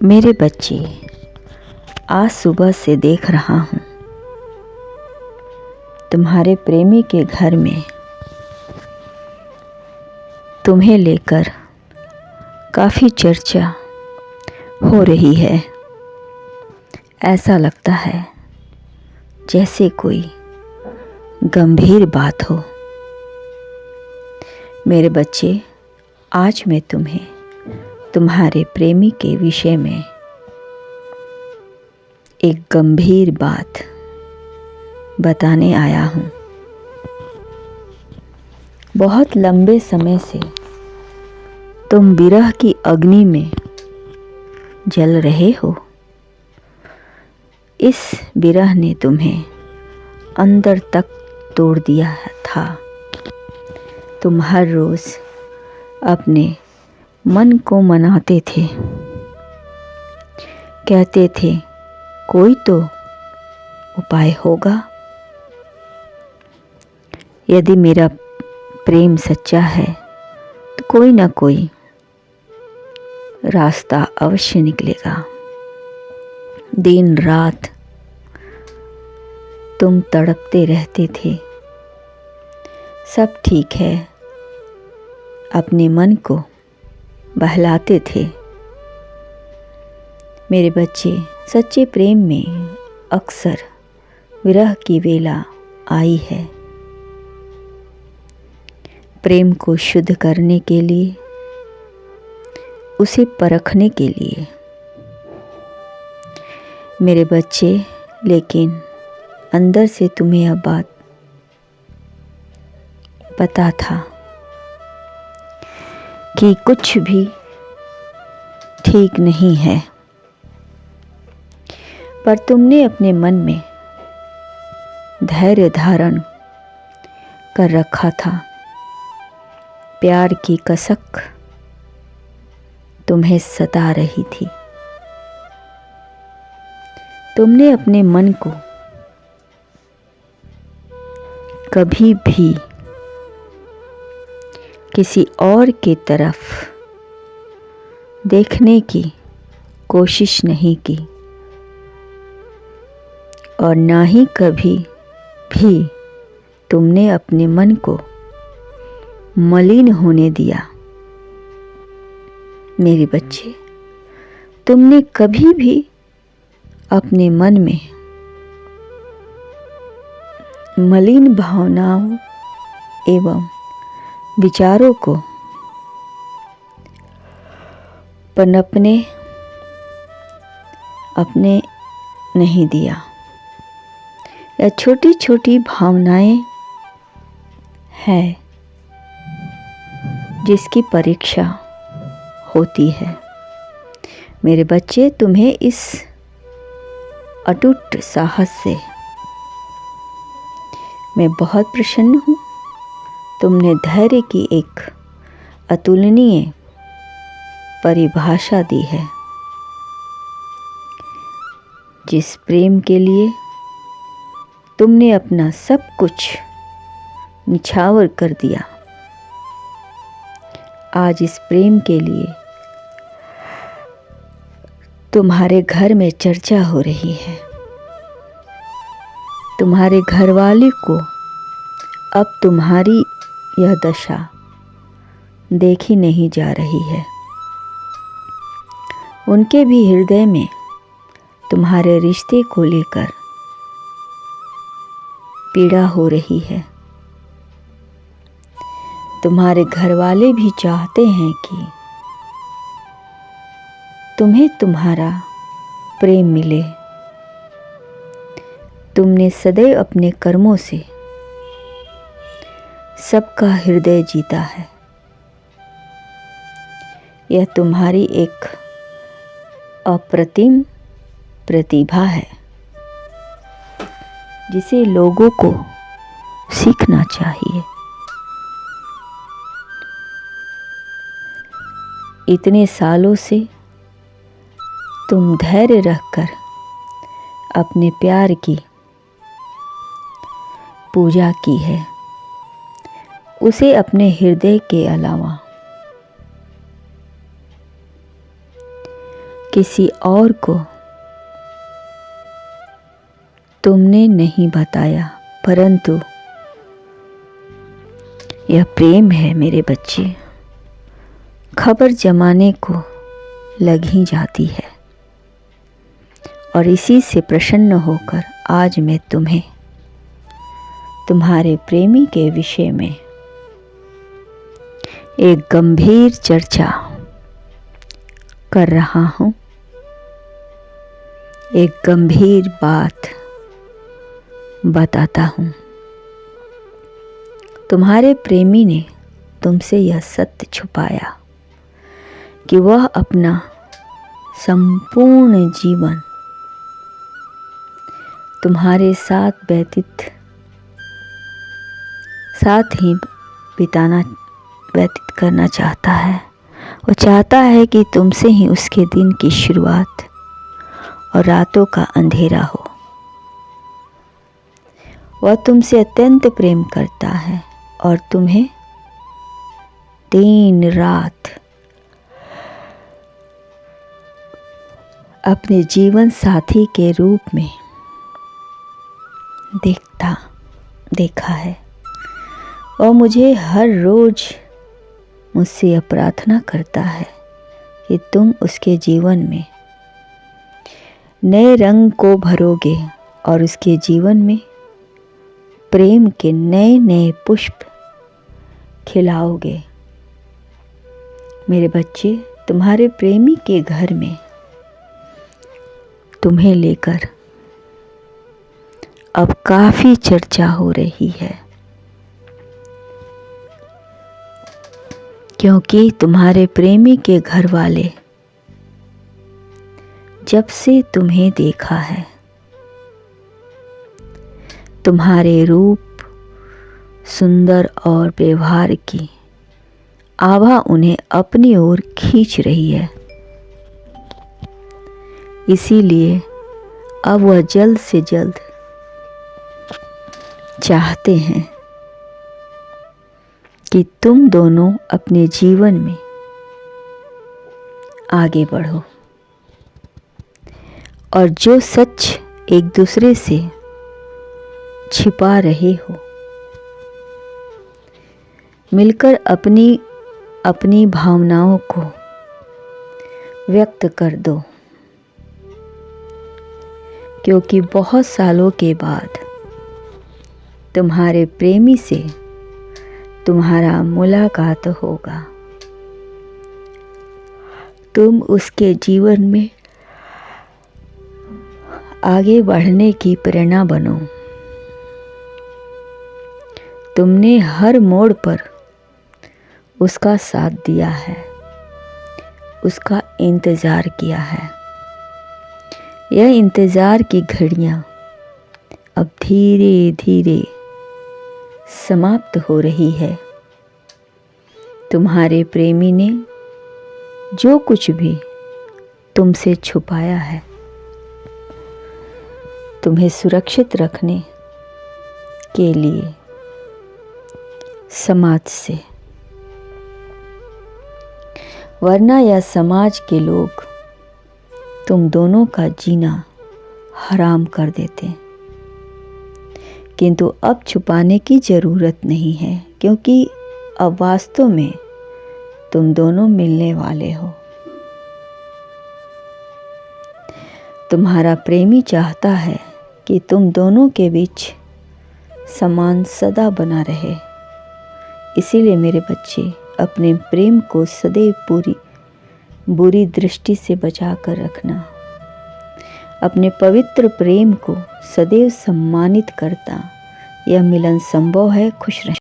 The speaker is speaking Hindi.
मेरे बच्चे, आज सुबह से देख रहा हूँ तुम्हारे प्रेमी के घर में तुम्हें लेकर काफ़ी चर्चा हो रही है। ऐसा लगता है जैसे कोई गंभीर बात हो। मेरे बच्चे, आज मैं तुम्हें तुम्हारे प्रेमी के विषय में एक गंभीर बात बताने आया हूँ। बहुत लंबे समय से तुम विरह की अग्नि में जल रहे हो। इस विरह ने तुम्हें अंदर तक तोड़ दिया था। तुम हर रोज़ अपने मन को मनाते थे, कहते थे कोई तो उपाय होगा। यदि मेरा प्रेम सच्चा है तो कोई ना कोई रास्ता अवश्य निकलेगा। दिन रात तुम तड़पते रहते थे। सब ठीक है, अपने मन को बहलाते थे। मेरे बच्चे, सच्चे प्रेम में अक्सर विरह की वेला आई है। प्रेम को शुद्ध करने के लिए, उसे परखने के लिए। मेरे बच्चे, लेकिन अंदर से तुम्हें यह बात पता था कि कुछ भी ठीक नहीं है, पर तुमने अपने मन में धैर्य धारण कर रखा था। प्यार की कसक तुम्हें सता रही थी। तुमने अपने मन को कभी भी किसी और की तरफ देखने की कोशिश नहीं की और ना ही कभी भी तुमने अपने मन को मलिन होने दिया। मेरे बच्चे, तुमने कभी भी अपने मन में मलिन भावनाओं एवं विचारों को पनपने अपने नहीं दिया। यह छोटी छोटी भावनाएं हैं जिसकी परीक्षा होती है। मेरे बच्चे, तुम्हें इस अटूट साहस से मैं बहुत प्रसन्न हूँ। तुमने धैर्य की एक अतुलनीय परिभाषा दी है। जिस प्रेम के लिए तुमने अपना सब कुछ निछावर कर दिया, आज इस प्रेम के लिए तुम्हारे घर में चर्चा हो रही है। तुम्हारे घरवाले को अब तुम्हारी यह दशा देखी नहीं जा रही है। उनके भी हृदय में तुम्हारे रिश्ते को लेकर पीड़ा हो रही है। तुम्हारे घरवाले भी चाहते हैं कि तुम्हें तुम्हारा प्रेम मिले। तुमने सदैव अपने कर्मों से सबका हृदय जीता है। यह तुम्हारी एक अप्रतिम प्रतिभा है जिसे लोगों को सीखना चाहिए। इतने सालों से तुम धैर्य रखकर अपने प्यार की पूजा की है। उसे अपने हृदय के अलावा किसी और को तुमने नहीं बताया, परंतु यह प्रेम है मेरे बच्चे, खबर जमाने को लग ही जाती है। और इसी से प्रसन्न होकर आज मैं तुम्हें तुम्हारे प्रेमी के विषय में एक गंभीर चर्चा कर रहा हूँ। एक गंभीर बात बताता हूँ। तुम्हारे प्रेमी ने तुमसे यह सत्य छुपाया कि वह अपना संपूर्ण जीवन तुम्हारे साथ व्यतीत करना चाहता है। वो चाहता है कि तुमसे ही उसके दिन की शुरुआत और रातों का अंधेरा हो। वह तुमसे अत्यंत प्रेम करता है और तुम्हें दिन रात अपने जीवन साथी के रूप में देखा है। और मुझे हर रोज मुझसे यह प्रार्थना करता है कि तुम उसके जीवन में नए रंग को भरोगे और उसके जीवन में प्रेम के नए नए पुष्प खिलाओगे। मेरे बच्चे, तुम्हारे प्रेमी के घर में तुम्हें लेकर अब काफ़ी चर्चा हो रही है, क्योंकि तुम्हारे प्रेमी के घर वाले जब से तुम्हें देखा है, तुम्हारे रूप, सुंदर और व्यवहार की आभा उन्हें अपनी ओर खींच रही है। इसीलिए अब वह जल्द से जल्द चाहते हैं कि तुम दोनों अपने जीवन में आगे बढ़ो और जो सच एक दूसरे से छिपा रहे हो, मिलकर अपनी भावनाओं को व्यक्त कर दो। क्योंकि बहुत सालों के बाद तुम्हारे प्रेमी से तुम्हारा मुलाकात होगा। तुम उसके जीवन में आगे बढ़ने की प्रेरणा बनो। तुमने हर मोड़ पर उसका साथ दिया है, उसका इंतज़ार किया है। यह इंतज़ार की घड़ियाँ अब धीरे धीरे समाप्त हो रही है। तुम्हारे प्रेमी ने जो कुछ भी तुमसे छुपाया है, तुम्हें सुरक्षित रखने के लिए समाज से, वरना यह समाज के लोग तुम दोनों का जीना हराम कर देते। किंतु अब छुपाने की ज़रूरत नहीं है, क्योंकि अब वास्तव में तुम दोनों मिलने वाले हो। तुम्हारा प्रेमी चाहता है कि तुम दोनों के बीच सम्मान सदा बना रहे। इसीलिए मेरे बच्चे, अपने प्रेम को सदैव बुरी दृष्टि से बचा कर रखना। अपने पवित्र प्रेम को सदैव सम्मानित करता यह मिलन संभव है। खुश रहें।